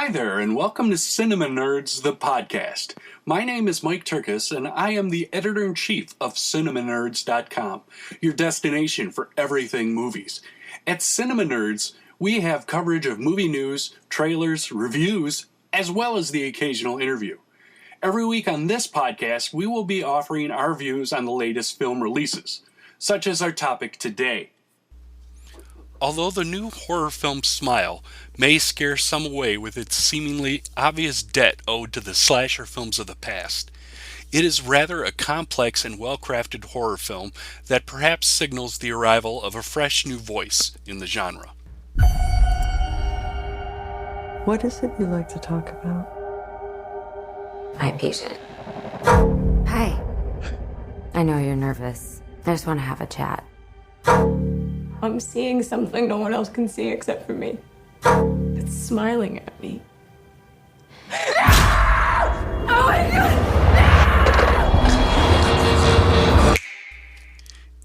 Hi there, and welcome to Cinema Nerds, the podcast. My name is Mike Turkis, and I am the editor-in-chief of CinemaNerds.com, your destination for everything movies. At Cinema Nerds, we have coverage of movie news, trailers, reviews, as well as the occasional interview. Every week on this podcast, we will be offering our views on the latest film releases, such as our topic today. Although the new horror film Smile may scare some away with its seemingly obvious debt owed to the slasher films of the past, it is rather a complex and well-crafted horror film that perhaps signals the arrival of a fresh new voice in the genre. What is it you like to talk about? My patient. Hi. I know you're nervous. I just want to have a chat. I'm seeing something no one else can see except for me. It's smiling at me. Oh my God!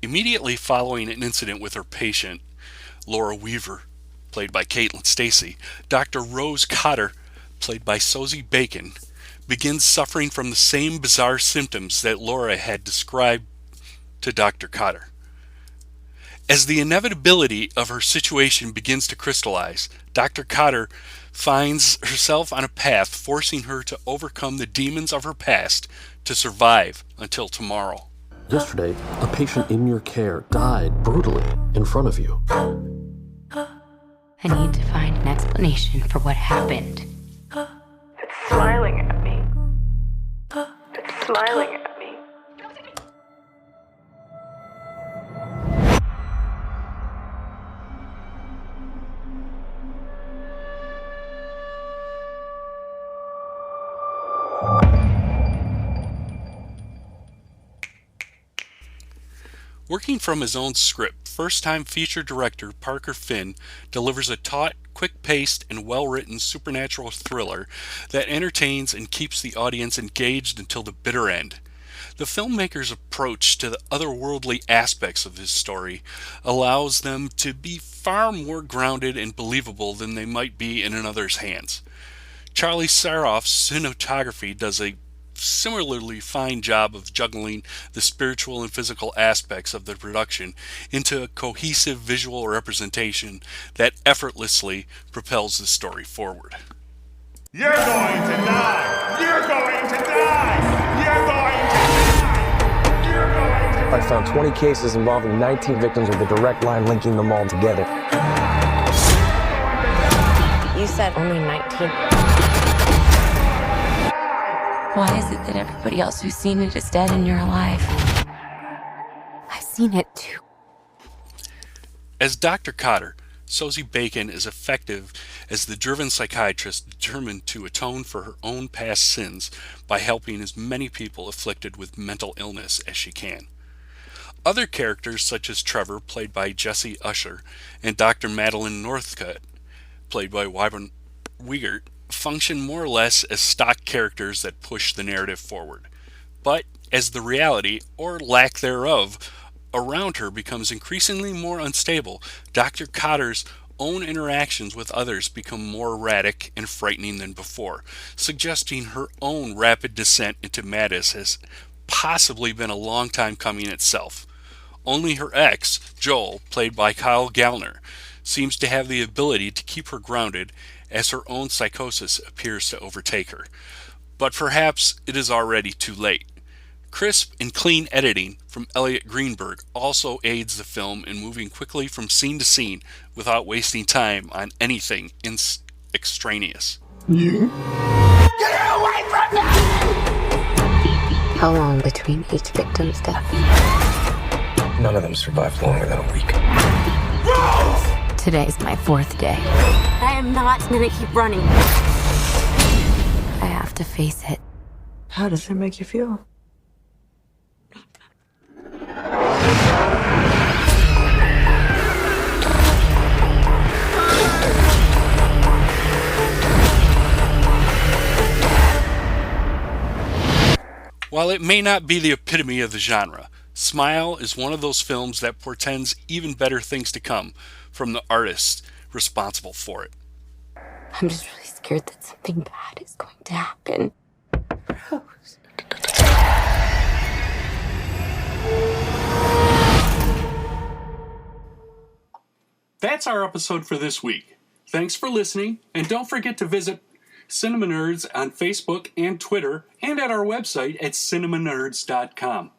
Immediately following an incident with her patient, Laura Weaver, played by Caitlin Stasey, Dr. Rose Cotter, played by Sosie Bacon, begins suffering from the same bizarre symptoms that Laura had described to Dr. Cotter. As the inevitability of her situation begins to crystallize, Dr. Cotter finds herself on a path forcing her to overcome the demons of her past to survive until tomorrow. Yesterday, a patient in your care died brutally in front of you. I need to find an explanation for what happened. It's smiling at me. It's smiling at me. Working from his own script, first-time feature director Parker Finn delivers a taut, quick-paced, and well-written supernatural thriller that entertains and keeps the audience engaged until the bitter end. The filmmaker's approach to the otherworldly aspects of his story allows them to be far more grounded and believable than they might be in another's hands. Charlie Saroff's cinematography does a similarly fine job of juggling the spiritual and physical aspects of the production into a cohesive visual representation that effortlessly propels the story forward. You're going to die! You're going to die! You're going to die! You're going to die! I found 20 cases involving 19 victims with a direct line linking them all together. You said only 19. Why is it that everybody else who's seen it is dead and you're alive? I've seen it too. As Dr. Cotter, Sosie Bacon is effective as the driven psychiatrist determined to atone for her own past sins by helping as many people afflicted with mental illness as she can. Other characters such as Trevor, played by Jesse Usher, and Dr. Madeline Northcutt, played by Wyvern Wiegert, function more or less as stock characters that push the narrative forward. But as the reality, or lack thereof, around her becomes increasingly more unstable, Dr. Cotter's own interactions with others become more erratic and frightening than before, suggesting her own rapid descent into madness has possibly been a long time coming itself. Only her ex, Joel, played by Kyle Gallner, seems to have the ability to keep her grounded as her own psychosis appears to overtake her. But perhaps it is already too late. Crisp and clean editing from Elliot Greenberg also aids the film in moving quickly from scene to scene without wasting time on anything extraneous. You? Get away from me! How long between each victim's death? None of them survived longer than a week. Rose! Today's my 4th day. I am not gonna keep running. I have to face it. How does it make you feel? While it may not be the epitome of the genre, Smile is one of those films that portends even better things to come from the artists responsible for it. I'm just really scared. scared that something bad is going to happen. Rose. That's our episode for this week. Thanks for listening, and don't forget to visit Cinema Nerds on Facebook and Twitter, and at our website at cinemanerds.com.